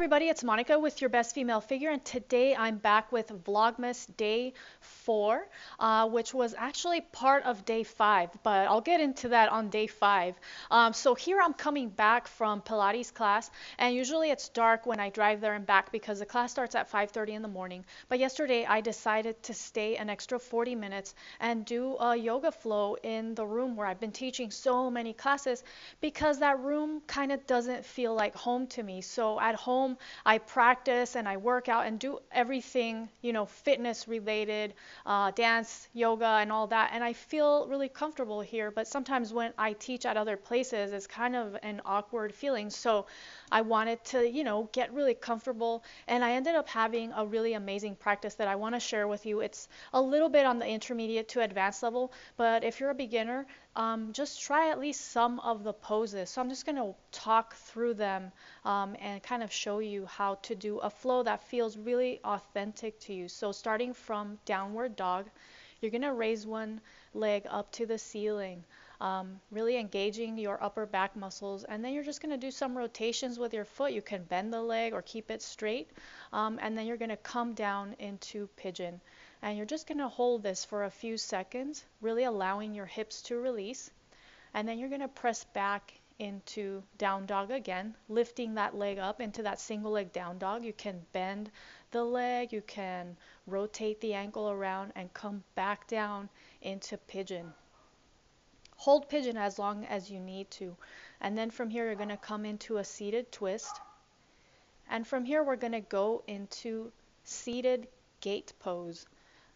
Everybody, it's Monica with your best female figure, and today I'm back with Vlogmas Day 4, which was actually part of Day 5, but I'll get into that on Day 5. So here I'm coming back from Pilates class, and usually it's dark when I drive there and back because the class starts at 5:30 in the morning. But yesterday I decided to stay an extra 40 minutes and do a yoga flow in the room where I've been teaching so many classes because that room kind of doesn't feel like home to me. So at home, I practice and I work out and do everything, fitness related, dance, yoga, and all that. And I feel really comfortable here. But sometimes when I teach at other places, it's kind of an awkward feeling. So I wanted to, get really comfortable. And I ended up having a really amazing practice that I want to share with you. It's a little bit on the intermediate to advanced level, but if you're a beginner, just try at least some of the poses. So I'm just going to talk through them and kind of show you how to do a flow that feels really authentic to you. So starting from downward dog, you're going to raise one leg up to the ceiling, really engaging your upper back muscles. And then you're just going to do some rotations with your foot. You can bend the leg or keep it straight. And then you're going to come down into pigeon. And you're just going to hold this for a few seconds, really allowing your hips to release. And then you're going to press back into down dog again, lifting that leg up into that single leg down dog. You can bend the leg, you can rotate the ankle around and come back down into pigeon. Hold pigeon as long as you need to. And then from here, you're going to come into a seated twist. And from here, we're going to go into seated gate pose.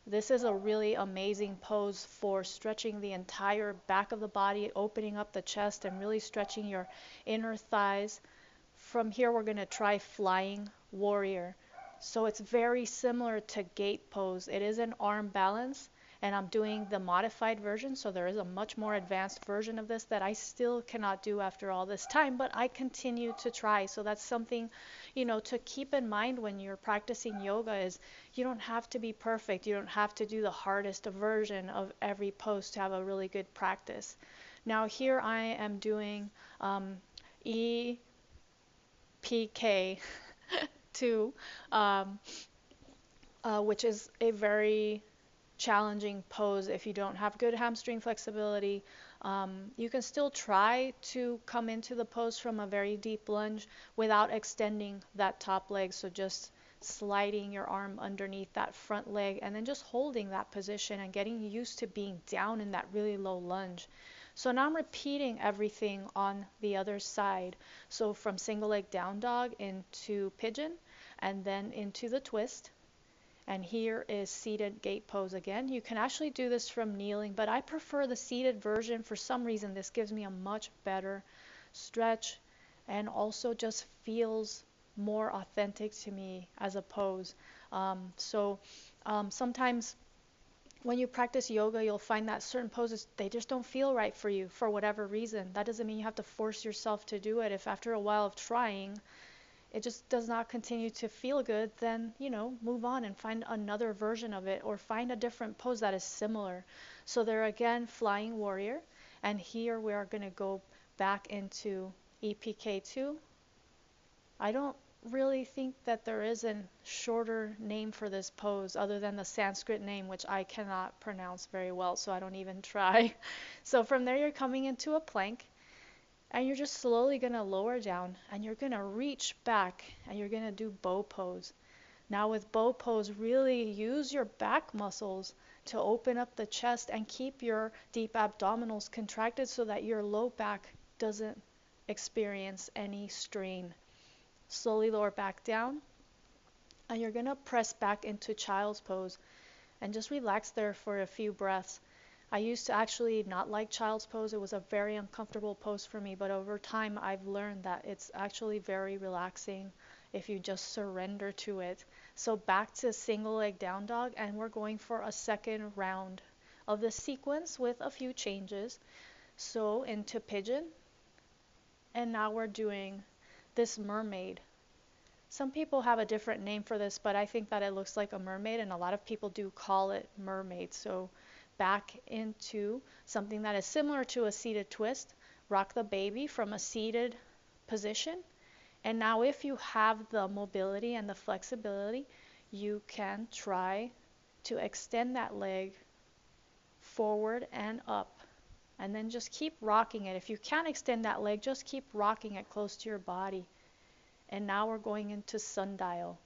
This is a really amazing pose for stretching the entire back of the body, opening up the chest and really stretching your inner thighs. From here, we're going to try flying warrior. So it's very similar to gate pose. It is an arm balance, and I'm doing the modified version, so there is a much more advanced version of this that I still cannot do after all this time, but I continue to try. So that's something, to keep in mind when you're practicing yoga is you don't have to be perfect. You don't have to do the hardest version of every pose to have a really good practice. Now here I am doing EPK 2, which is a very challenging pose if you don't have good hamstring flexibility. You can still try to come into the pose from a very deep lunge without extending that top leg. So just sliding your arm underneath that front leg and then just holding that position and getting used to being down in that really low lunge. So now I'm repeating everything on the other side. So from single leg down dog into pigeon and then into the twist. And here is seated gate pose again. You can actually do this from kneeling, but I prefer the seated version. For some reason, this gives me a much better stretch and also just feels more authentic to me as a pose. Sometimes when you practice yoga, you'll find that certain poses, they just don't feel right for you for whatever reason. That doesn't mean you have to force yourself to do it. If after a while of trying, it just does not continue to feel good, then, move on and find another version of it or find a different pose that is similar. So there again, flying warrior. And here we are going to go back into EPK2. I don't really think that there is a shorter name for this pose other than the Sanskrit name, which I cannot pronounce very well, so I don't even try. So from there, you're coming into a plank. And you're just slowly going to lower down and you're going to reach back and you're going to do bow pose. Now with bow pose, really use your back muscles to open up the chest and keep your deep abdominals contracted so that your low back doesn't experience any strain. Slowly lower back down and you're going to press back into child's pose and just relax there for a few breaths. I used to actually not like child's pose. It was a very uncomfortable pose for me, but over time I've learned that it's actually very relaxing if you just surrender to it. So back to single leg down dog, and we're going for a second round of the sequence with a few changes. So into pigeon, and now we're doing this mermaid. Some people have a different name for this, but I think that it looks like a mermaid, and a lot of people do call it mermaid. So back into something that is similar to a seated twist. Rock the baby from a seated position And now if you have the mobility and the flexibility, you can try to extend that leg forward and up. And then just keep rocking it. If you can't extend that leg, just keep rocking it close to your body. And now we're going into sundial.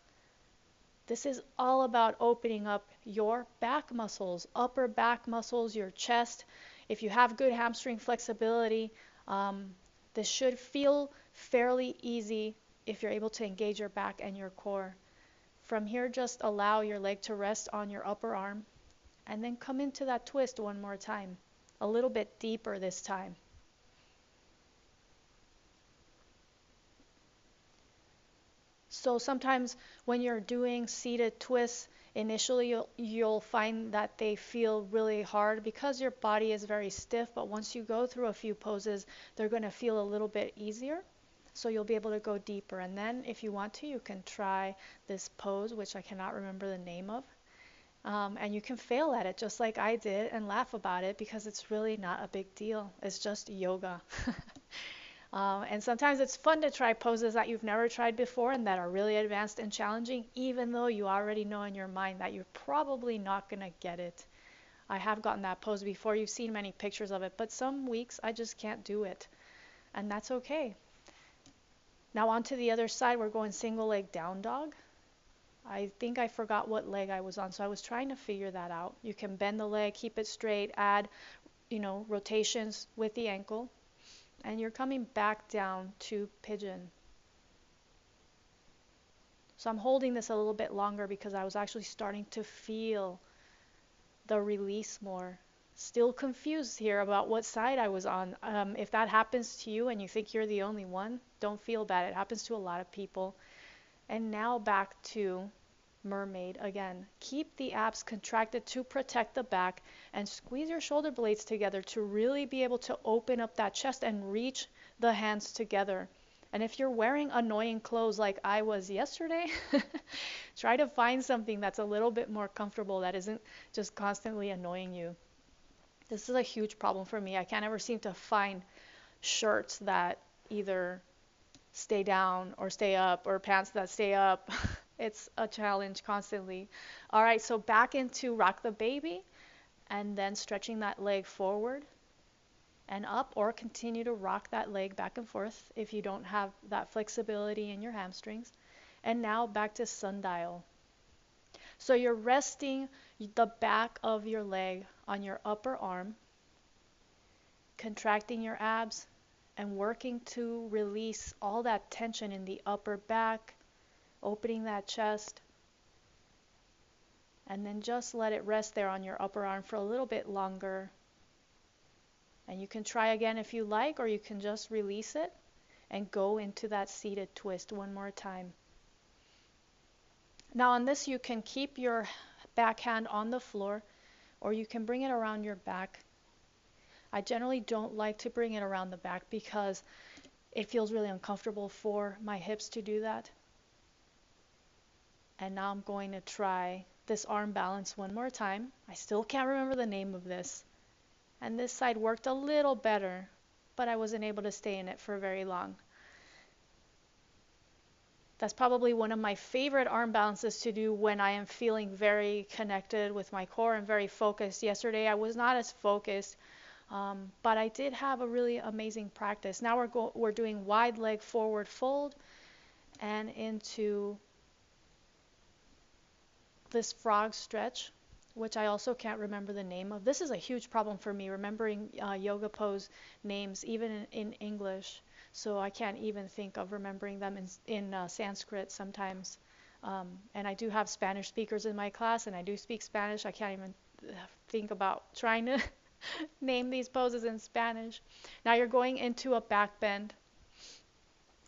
This is all about opening up your back muscles, upper back muscles, your chest. If you have good hamstring flexibility, this should feel fairly easy if you're able to engage your back and your core. From here, just allow your leg to rest on your upper arm and then come into that twist one more time, a little bit deeper this time. So sometimes when you're doing seated twists, initially you'll find that they feel really hard because your body is very stiff, but once you go through a few poses, they're going to feel a little bit easier. So you'll be able to go deeper. And then if you want to, you can try this pose, which I cannot remember the name of. And you can fail at it just like I did and laugh about it because it's really not a big deal. It's just yoga. And sometimes it's fun to try poses that you've never tried before and that are really advanced and challenging, even though you already know in your mind that you're probably not going to get it. I have gotten that pose before. You've seen many pictures of it, but some weeks I just can't do it. And that's okay. Now on to the other side, we're going single leg down dog. I think I forgot what leg I was on, so I was trying to figure that out. You can bend the leg, keep it straight, add, rotations with the ankle. And you're coming back down to pigeon. So I'm holding this a little bit longer because I was actually starting to feel the release more. Still confused here about what side I was on. If that happens to you and you think you're the only one, don't feel bad. It happens to a lot of people. And now back to mermaid again. Keep the abs contracted to protect the back and squeeze your shoulder blades together to really be able to open up that chest and reach the hands together. And if you're wearing annoying clothes like I was yesterday, try to find something that's a little bit more comfortable that isn't just constantly annoying you. This is a huge problem for me. I can't ever seem to find shirts that either stay down or stay up or pants that stay up. It's a challenge constantly. All right, so back into rock the baby and then stretching that leg forward and up, or continue to rock that leg back and forth if you don't have that flexibility in your hamstrings. And now back to sundial. So you're resting the back of your leg on your upper arm, contracting your abs and working to release all that tension in the upper back, opening that chest, and then just let it rest there on your upper arm for a little bit longer. And you can try again if you like, or you can just release it and go into that seated twist one more time. Now on this, you can keep your backhand on the floor, or you can bring it around your back. I generally don't like to bring it around the back because it feels really uncomfortable for my hips to do that. And now I'm going to try this arm balance one more time. I still can't remember the name of this. And this side worked a little better, but I wasn't able to stay in it for very long. That's probably one of my favorite arm balances to do when I am feeling very connected with my core and very focused. Yesterday I was not as focused, but I did have a really amazing practice. Now we're doing wide leg forward fold and into this frog stretch, which I also can't remember the name of. This is a huge problem for me, remembering yoga pose names, even in English. So I can't even think of remembering them in Sanskrit sometimes. And I do have Spanish speakers in my class, and I do speak Spanish. I can't even think about trying to name these poses in Spanish. Now you're going into a back bend.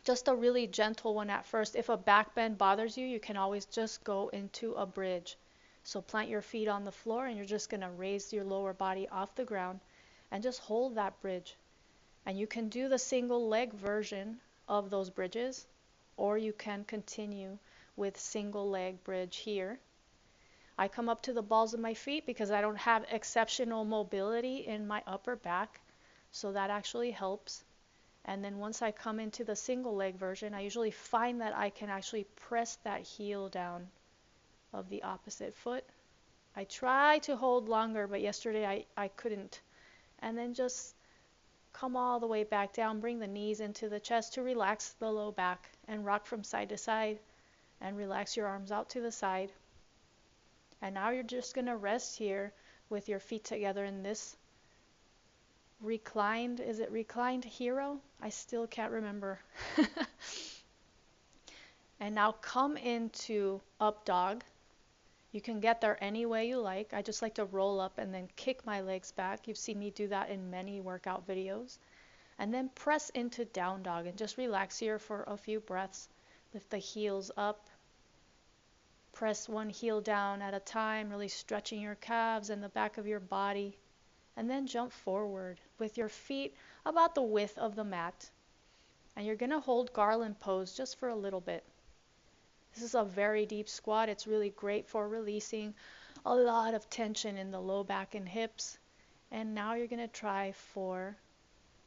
Just a really gentle one at first. If a back bend bothers you, you can always just go into a bridge. So plant your feet on the floor and you're just going to raise your lower body off the ground and just hold that bridge. And you can do the single leg version of those bridges, or you can continue with single leg bridge here. I come up to the balls of my feet because I don't have exceptional mobility in my upper back, so that actually helps. And then once I come into the single leg version, I usually find that I can actually press that heel down of the opposite foot. I try to hold longer, but yesterday I couldn't. And then just come all the way back down, bring the knees into the chest to relax the low back and rock from side to side and relax your arms out to the side. And now you're just going to rest here with your feet together in this reclined, is it reclined hero? I still can't remember. And now come into up dog. You can get there any way you like. I just like to roll up and then kick my legs back. You've seen me do that in many workout videos. And then press into down dog and just relax here for a few breaths. Lift the heels up. Press one heel down at a time, really stretching your calves and the back of your body. And then jump forward with your feet about the width of the mat. And you're going to hold garland pose just for a little bit. This is a very deep squat. It's really great for releasing a lot of tension in the low back and hips. And now you're going to try for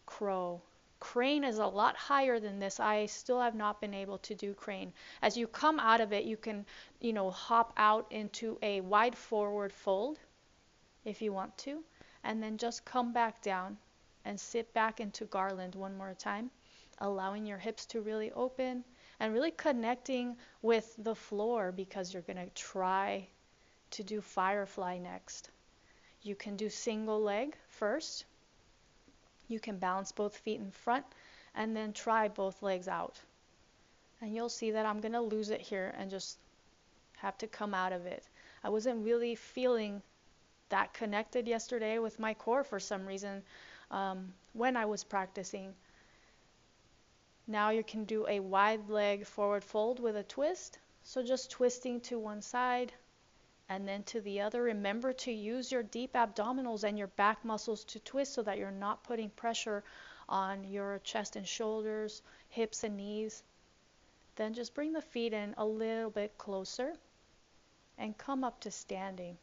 crow. Crane is a lot higher than this. I still have not been able to do crane. As you come out of it, you can, hop out into a wide forward fold if you want to, and then just come back down and sit back into garland one more time, allowing your hips to really open and really connecting with the floor, because you're going to try to do firefly next. You can do single leg first. You can balance both feet in front and then try both legs out. And you'll see that I'm going to lose it here and just have to come out of it. I wasn't really feeling that connected yesterday with my core for some reason when I was practicing. Now you can do a wide leg forward fold with a twist. So just twisting to one side and then to the other. Remember to use your deep abdominals and your back muscles to twist so that you're not putting pressure on your chest and shoulders, hips and knees. Then just bring the feet in a little bit closer and come up to standing.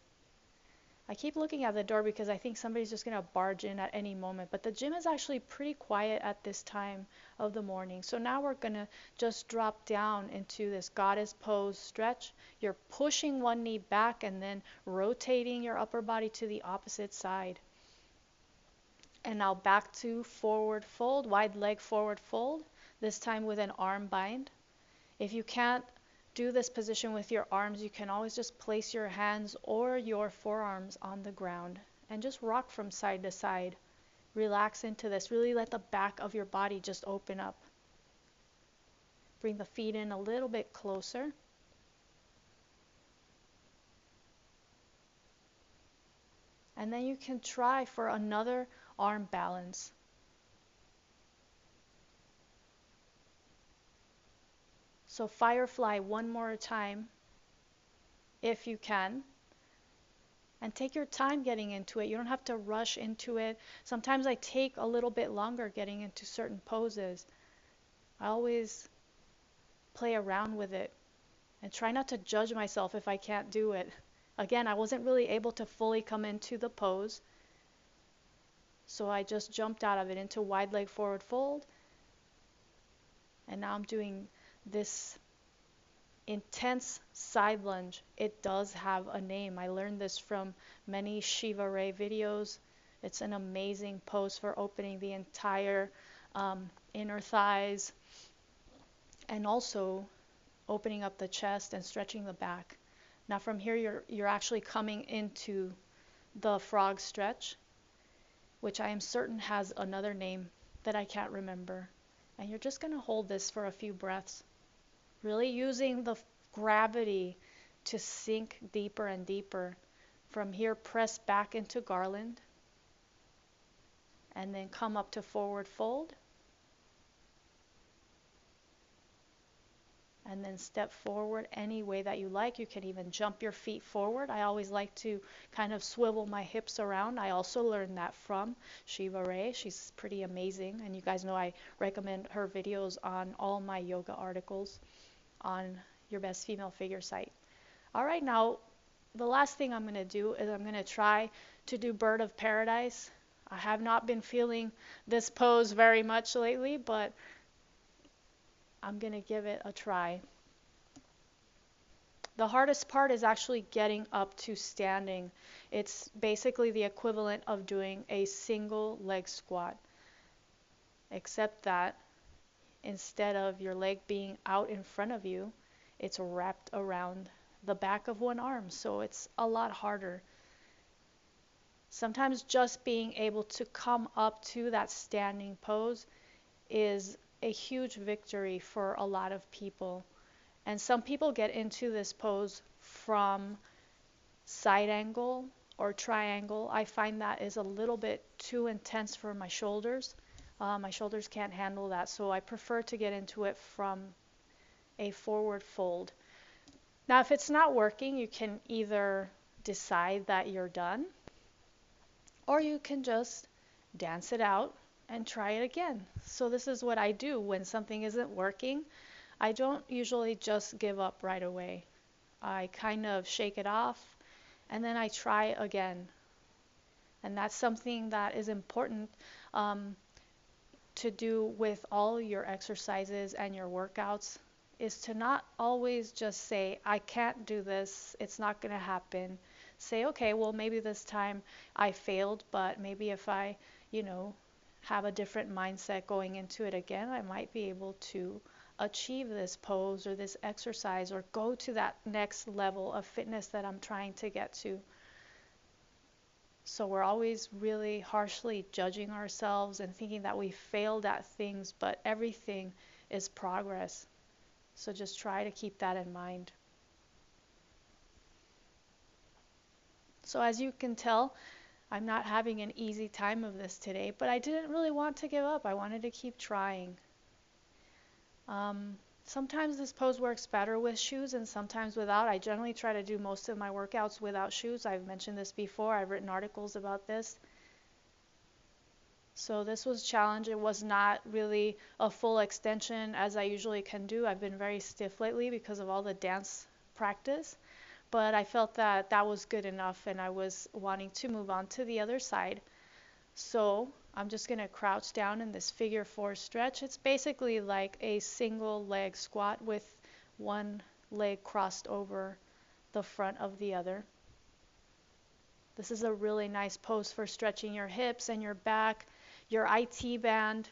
I keep looking at the door because I think somebody's just going to barge in at any moment, but the gym is actually pretty quiet at this time of the morning. So now we're going to just drop down into this goddess pose stretch. You're pushing one knee back and then rotating your upper body to the opposite side. And now back to forward fold, wide leg forward fold, this time with an arm bind. If you can't do this position with your arms, you can always just place your hands or your forearms on the ground and just rock from side to side. Relax into this. Really let the back of your body just open up. Bring the feet in a little bit closer. And then you can try for another arm balance. So firefly one more time if you can. And take your time getting into it. You don't have to rush into it. Sometimes I take a little bit longer getting into certain poses. I always play around with it and try not to judge myself if I can't do it. Again, I wasn't really able to fully come into the pose. So I just jumped out of it into wide leg forward fold. And now I'm doing this intense side lunge. It does have a name. I learned this from many Shiva Ray videos. It's an amazing pose for opening the entire inner thighs and also opening up the chest and stretching the back. Now from here you're actually coming into the frog stretch, which I am certain has another name that I can't remember. And you're just going to hold this for a few breaths. Really using the gravity to sink deeper and deeper. From here, press back into garland. And then come up to forward fold. And then step forward any way that you like. You can even jump your feet forward. I always like to kind of swivel my hips around. I also learned that from Shiva Ray. She's pretty amazing. And you guys know I recommend her videos on all my yoga articles on Your Best Female Figure site. All right, now the last thing I'm going to do is I'm going to try to do Bird of Paradise. I have not been feeling this pose very much lately, but I'm gonna give it a try. The hardest part is actually getting up to standing. It's basically the equivalent of doing a single leg squat, except that instead of your leg being out in front of you, it's wrapped around the back of one arm, so it's a lot harder. Sometimes just being able to come up to that standing pose is a huge victory for a lot of people. And some people get into this pose from side angle or triangle. I find that is a little bit too intense for my shoulders. My shoulders can't handle that, so I prefer to get into it from a forward fold. Now, if it's not working, you can either decide that you're done, or you can just dance it out and try it again. So this is what I do when something isn't working. I don't usually just give up right away. I kind of shake it off and then I try again. And that's something that is important to do with all your exercises and your workouts, is to not always just say, I can't do this, it's not going to happen. Say, okay, well, maybe this time I failed, but maybe if I, have a different mindset going into it again, I might be able to achieve this pose or this exercise or go to that next level of fitness that I'm trying to get to. So we're always really harshly judging ourselves and thinking that we failed at things, but everything is progress. So just try to keep that in mind. So as you can tell, I'm not having an easy time of this today, but I didn't really want to give up. I wanted to keep trying. Sometimes this pose works better with shoes and sometimes without. I generally try to do most of my workouts without shoes. I've mentioned this before. I've written articles about this. So this was a challenge. It was not really a full extension as I usually can do. I've been very stiff lately because of all the dance practice. But I felt that that was good enough and I was wanting to move on to the other side. So I'm just going to crouch down in this figure 4 stretch. It's basically like a single leg squat with one leg crossed over the front of the other. This is a really nice pose for stretching your hips and your back, your IT band,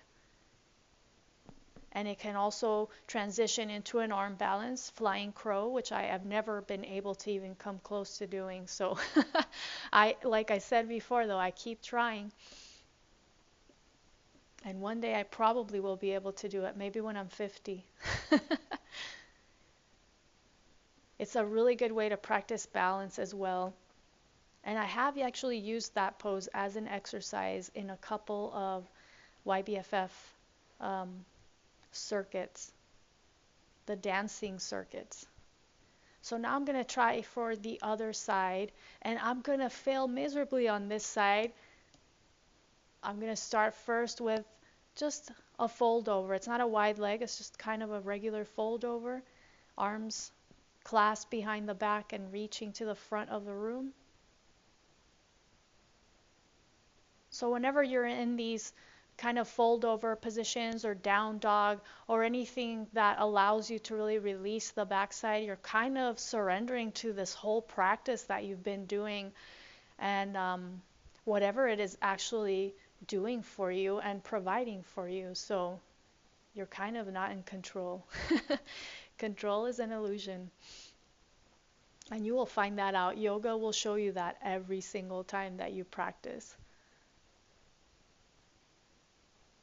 and it can also transition into an arm balance, flying crow, which I have never been able to even come close to doing. So like I said before though, I keep trying. And one day I probably will be able to do it, maybe when I'm 50. It's a really good way to practice balance as well. And I have actually used that pose as an exercise in a couple of YBFF circuits, the dancing circuits. So now I'm going to try for the other side, and I'm going to fail miserably on this side. I'm going to start first with just a fold over. It's not a wide leg, it's just kind of a regular fold over. Arms clasped behind the back and reaching to the front of the room. So whenever you're in these kind of fold over positions or down dog or anything that allows you to really release the backside, you're kind of surrendering to this whole practice that you've been doing and whatever it is actually doing for you and providing for you. So you're kind of not in control. Control is an illusion. And you will find that out. Yoga will show you that every single time that you practice.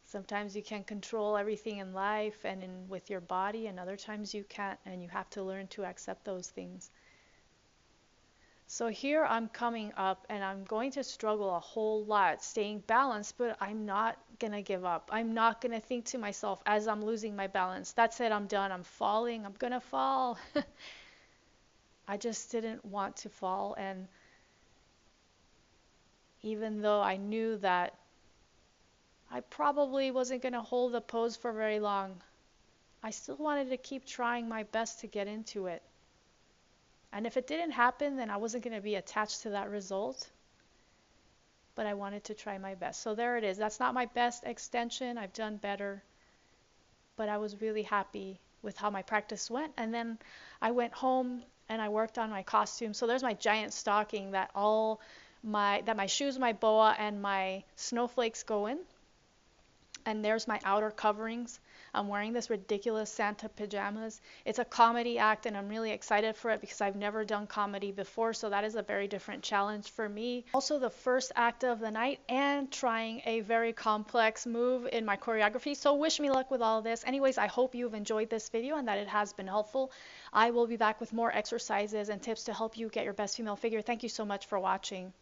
Sometimes you can control everything in life and with your body, and other times you can't, and you have to learn to accept those things. So here I'm coming up and I'm going to struggle a whole lot staying balanced, but I'm not going to give up. I'm not going to think to myself as I'm losing my balance, that's it, I'm done, I'm falling, I'm going to fall. I just didn't want to fall, and even though I knew that I probably wasn't going to hold the pose for very long, I still wanted to keep trying my best to get into it. And if it didn't happen, then I wasn't going to be attached to that result. but I wanted to try my best. So there it is. That's not my best extension. I've done better, but I was really happy with how my practice went. And then I went home and I worked on my costume. So there's my giant stocking that my shoes, my boa, and my snowflakes go in. And there's my outer coverings. I'm wearing this ridiculous Santa pajamas. It's a comedy act and I'm really excited for it because I've never done comedy before, so that is a very different challenge for me. Also the first act of the night and trying a very complex move in my choreography, so wish me luck with all this. Anyways, I hope you've enjoyed this video and that it has been helpful. I will be back with more exercises and tips to help you get your best female figure. Thank you so much for watching.